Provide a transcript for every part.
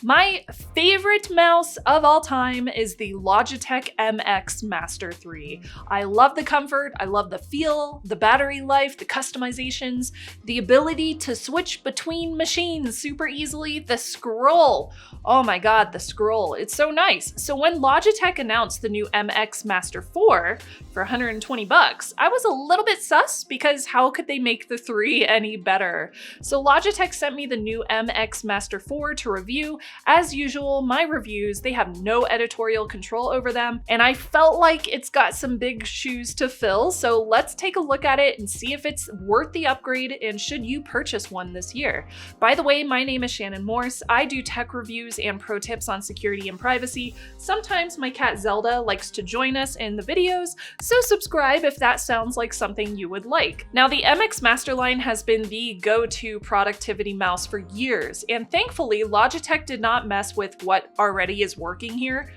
My favorite mouse of all time is the Logitech MX Master 3. I love the comfort, I love the feel, the battery life, the customizations, the ability to switch between machines super easily, the scroll. Oh my god, the scroll, it's so nice. So when Logitech announced the new MX Master 4 for 120 bucks, I was a little bit sus because how could they make the 3 any better? So Logitech sent me the new MX Master 4 to review. As usual, my reviews, they have no editorial control over them, and I felt like it's got some big shoes to fill, so let's take a look at it and see if it's worth the upgrade and should you purchase one this year. By the way, my name is Shannon Morse. I do tech reviews and pro tips on security and privacy. Sometimes my cat Zelda likes to join us in the videos, so subscribe if that sounds like something you would like. Now, the MX Master line has been the go-to productivity mouse for years, and thankfully, Logitech did not mess with what already is working here.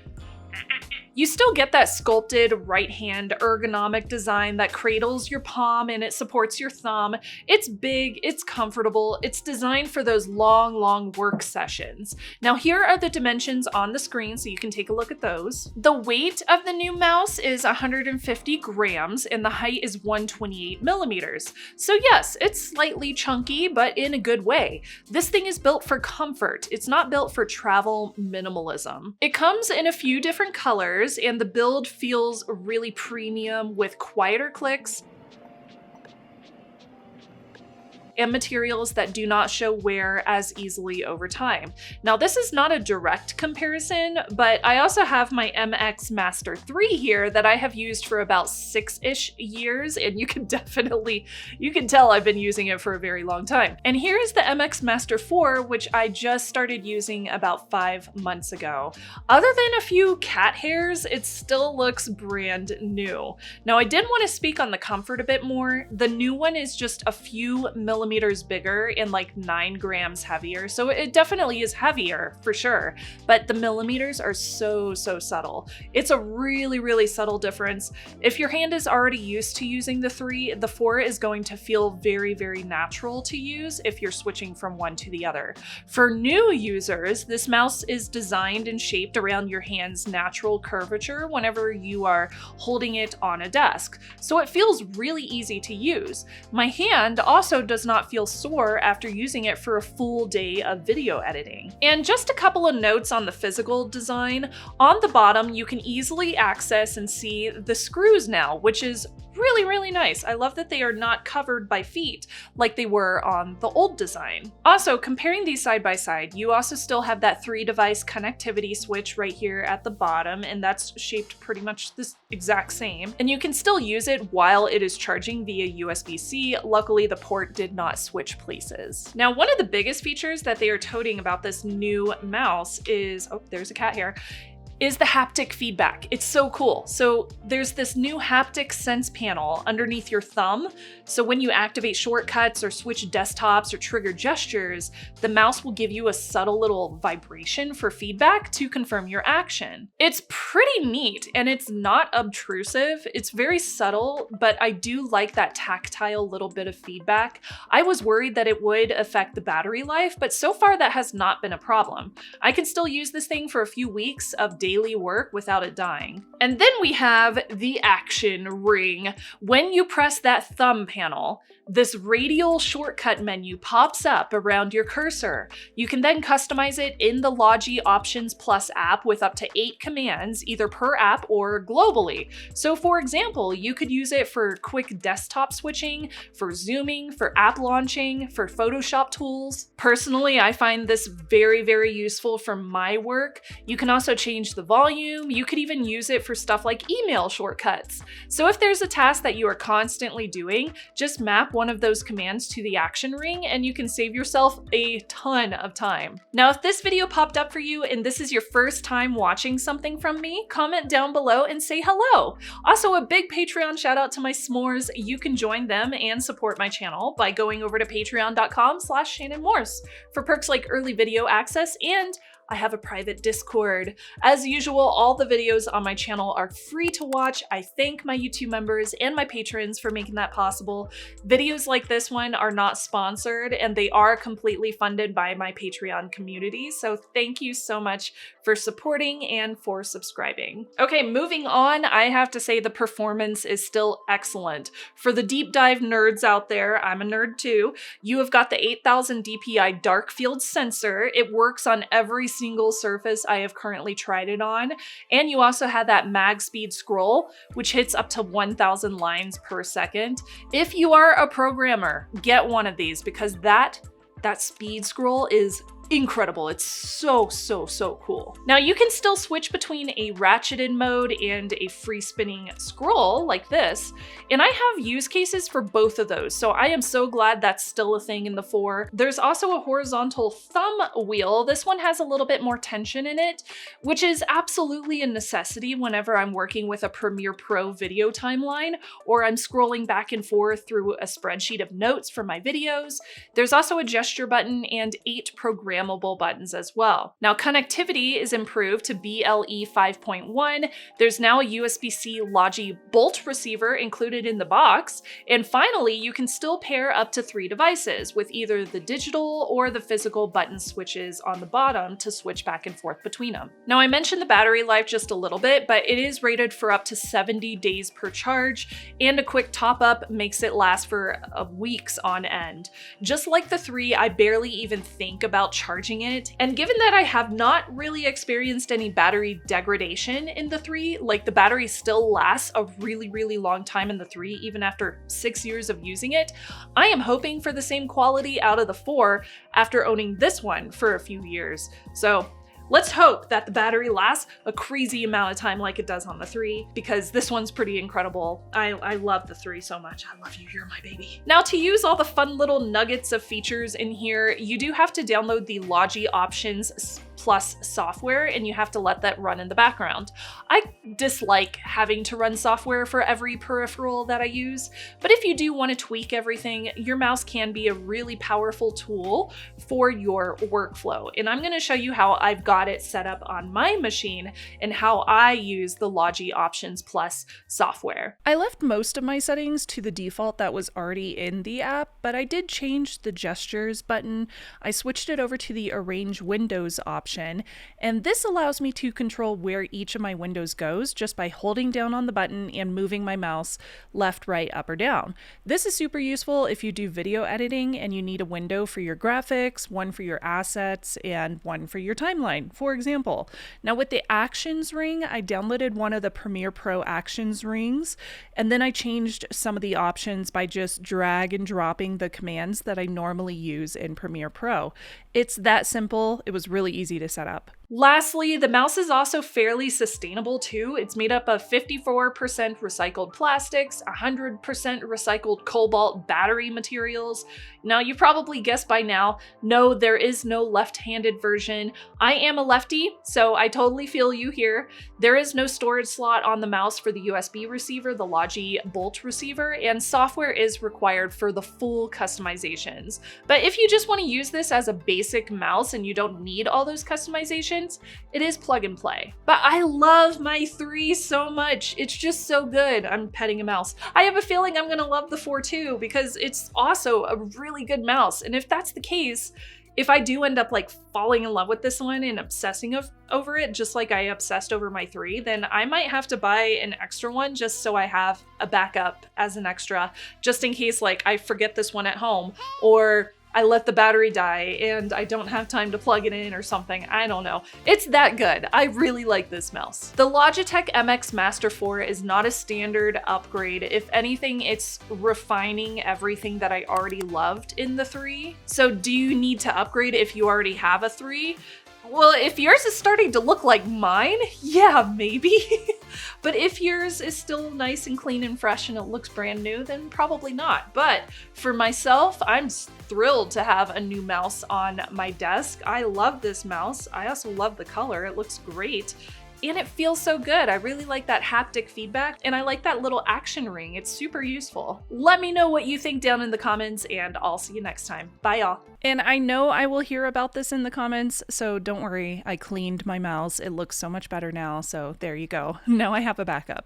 You still get that sculpted right hand ergonomic design that cradles your palm and it supports your thumb. It's big, it's comfortable, it's designed for those long work sessions. Now here are the dimensions on the screen so you can take a look at those. The weight of the new mouse is 150 grams and the height is 128 millimeters. So yes, it's slightly chunky, but in a good way. This thing is built for comfort. It's not built for travel minimalism. It comes in a few different colors, and the build feels really premium with quieter clicks and materials that do not show wear as easily over time. Now, this is not a direct comparison, but I also have my MX Master 3 here that I have used for about 6-ish years, and you can tell I've been using it for a very long time. And here is the MX Master 4, which I just started using about 5 months ago. Other than a few cat hairs, it still looks brand new. Now, I did want to speak on the comfort a bit more. The new one is just a few millimeters bigger and like 9 grams heavier, so it definitely is heavier for sure, but the millimeters are so subtle. It's a really subtle difference. If your hand is already used to using the 3, the 4 is going to feel very natural to use if you're switching from one to the other. For new users, this mouse is designed and shaped around your hand's natural curvature whenever you are holding it on a desk, so it feels really easy to use. My hand also does not feel sore after using it for a full day of video editing. And just a couple of notes on the physical design. On the bottom, you can easily access and see the screws now, which is really nice. I love that they are not covered by feet like they were on the old design. Also, comparing these side by side, you also still have that 3-device connectivity switch right here at the bottom, and that's shaped pretty much this exact same. And you can still use it while it is charging via USB-C. Luckily, the port did not switch places. Now, one of the biggest features that they are toting about this new mouse is, oh, there's a cat here, is the haptic feedback. It's so cool. So there's this new Haptic Sense Panel underneath your thumb. So when you activate shortcuts or switch desktops or trigger gestures, the mouse will give you a subtle little vibration for feedback to confirm your action. It's pretty neat and it's not obtrusive. It's very subtle, but I do like that tactile little bit of feedback. I was worried that it would affect the battery life, but so far that has not been a problem. I can still use this thing for a few weeks of daily work without it dying. And then we have the action ring. When you press that thumb panel, this radial shortcut menu pops up around your cursor. You can then customize it in the Logi Options Plus app with up to 8 commands, either per app or globally. So for example, you could use it for quick desktop switching, for zooming, for app launching, for Photoshop tools. Personally, I find this very useful for my work. You can also change the volume. You could even use it for stuff like email shortcuts. So if there's a task that you are constantly doing, just map one of those commands to the action ring and you can save yourself a ton of time. Now, if this video popped up for you and this is your first time watching something from me, comment down below and say hello. Also, a big Patreon shout out to my s'mores. You can join them and support my channel by going over to patreon.com/ShannonMorse for perks like early video access and I have a private Discord. As usual, all the videos on my channel are free to watch. I thank my YouTube members and my patrons for making that possible. Videos like this one are not sponsored, and they are completely funded by my Patreon community, so thank you so much for supporting and for subscribing. Okay, moving on, I have to say the performance is still excellent. For the deep dive nerds out there, I'm a nerd too, you have got the 8000 DPI Darkfield sensor. It works on every single surface I have currently tried it on, and you also have that MagSpeed scroll, which hits up to 1000 lines per second. If you are a programmer, get one of these because that speed scroll is incredible. It's so cool. Now you can still switch between a ratcheted mode and a free spinning scroll like this, and I have use cases for both of those, so I am so glad that's still a thing in the 4. There's also a horizontal thumb wheel. This one has a little bit more tension in it, which is absolutely a necessity whenever I'm working with a Premiere Pro video timeline or I'm scrolling back and forth through a spreadsheet of notes for my videos. There's also a gesture button and 8 programmable buttons as well. Now connectivity is improved to BLE 5.1. There's now a USB-C Logi Bolt receiver included in the box. And finally, you can still pair up to 3 devices with either the digital or the physical button switches on the bottom to switch back and forth between them. Now I mentioned the battery life just a little bit, but it is rated for up to 70 days per charge, and a quick top up makes it last for weeks on end. Just like the 3, I barely even think about charging it, and given that I have not really experienced any battery degradation in the 3, like the battery still lasts a really long time in the 3 even after 6 years of using it, I am hoping for the same quality out of the 4 after owning this one for a few years. So let's hope that the battery lasts a crazy amount of time like it does on the 3, because this one's pretty incredible. I love the 3 so much. I love you, you're my baby. Now to use all the fun little nuggets of features in here, you do have to download the Logi Options Plus software, and you have to let that run in the background. I dislike having to run software for every peripheral that I use, but if you do want to tweak everything, your mouse can be a really powerful tool for your workflow. And I'm going to show you how I've got it set up on my machine and how I use the Logi Options Plus software. I left most of my settings to the default that was already in the app, but I did change the gestures button. I switched it over to the Arrange Windows option, and this allows me to control where each of my windows goes just by holding down on the button and moving my mouse left, right, up, or down. This is super useful if you do video editing and you need a window for your graphics, one for your assets, and one for your timeline, for example. Now with the Actions ring, I downloaded one of the Premiere Pro Actions rings, and then I changed some of the options by just drag and dropping the commands that I normally use in Premiere Pro. It's that simple. It was really easy to set up. Lastly, the mouse is also fairly sustainable too. It's made up of 54% recycled plastics, 100% recycled cobalt battery materials. Now you probably guessed by now, no, there is no left-handed version. I am a lefty, so I totally feel you here. There is no storage slot on the mouse for the USB receiver, the Logi Bolt receiver, and software is required for the full customizations. But if you just want to use this as a basic mouse and you don't need all those customizations, it is plug and play. But I love my 3 so much. It's just so good. I'm petting a mouse. I have a feeling I'm gonna love the 4 too, because it's also a really good mouse. And if that's the case, if I do end up like falling in love with this one and obsessing over it, just like I obsessed over my 3, then I might have to buy an extra one just so I have a backup as an extra, just in case like I forget this one at home, or I let the battery die and I don't have time to plug it in or something. I don't know. It's that good. I really like this mouse. The Logitech MX Master 4 is not a standard upgrade. If anything, it's refining everything that I already loved in the 3. So do you need to upgrade if you already have a 3? Well, if yours is starting to look like mine, yeah, maybe. But if yours is still nice and clean and fresh and it looks brand new, then probably not. But for myself, I'm thrilled to have a new mouse on my desk. I love this mouse. I also love the color. It looks great. And it feels so good. I really like that haptic feedback, and I like that little action ring. It's super useful. Let me know what you think down in the comments, and I'll see you next time. Bye, y'all. And I know I will hear about this in the comments, so don't worry. I cleaned my mouse. It looks so much better now, so there you go. Now I have a backup.